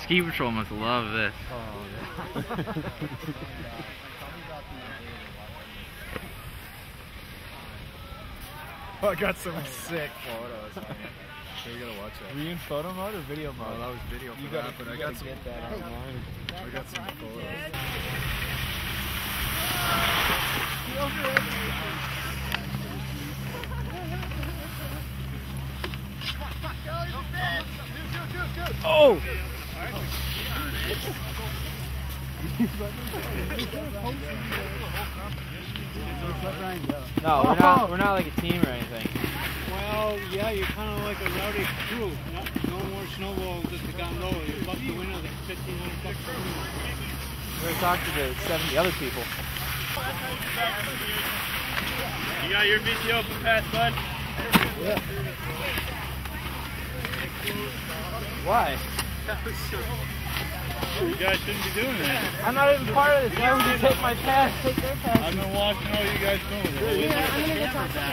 Ski Patrol must love this. Oh, yeah. Oh, I got some sick photos, man. You gotta watch that. Were you in photo mode or video mode? Oh, that was video. You got but I got some. Get that online. I got some photos. Oh! No, we're not like a team or anything. Well, yeah, you're kind of like a rowdy crew. No more snowballs just to down low. You're about to win the $1,500 per week. We're going to talk to the 70 other people. You got your VTO open pass, bud? Yeah. Why? You guys shouldn't be doing that. I'm not even part of this. Why would you take my pass? Take their pass. I've been watching all you guys doing. Yeah, I'm gonna go talk to him.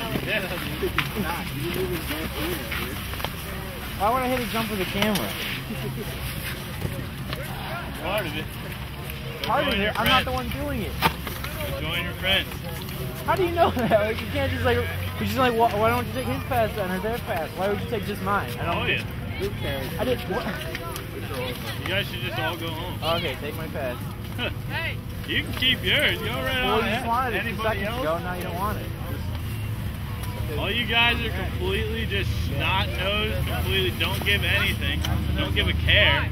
Why would I hit a jump with a camera? Part of it. Part of it? I'm not the one doing it. Join your friends. How do you know that? Like, you can't just like, you're just like, why don't you take his pass then, or their pass? Why would you take just mine? I don't. Oh yeah. Who cares? I did. What? You guys should just all go home. Okay, take my pass. Hey. You can keep yours. Go right on. Well, you just wanted it 2 Anybody seconds ago. Now you don't want it. All you guys are completely just snot-nosed, completely don't give anything, don't give a care.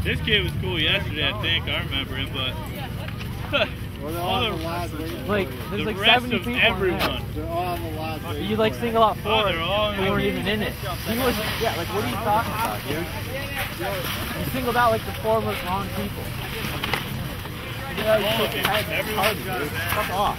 This kid was cool yesterday, I think. I remember him, but all the like, there's like rest 70 of people everyone. They're all on the lodge. You like single out 4. They're all We weren't even in it. He was, yeah, like what are you talking about, dude? You singled out like the 4 most wrong people. You know, you take your head. Fuck off.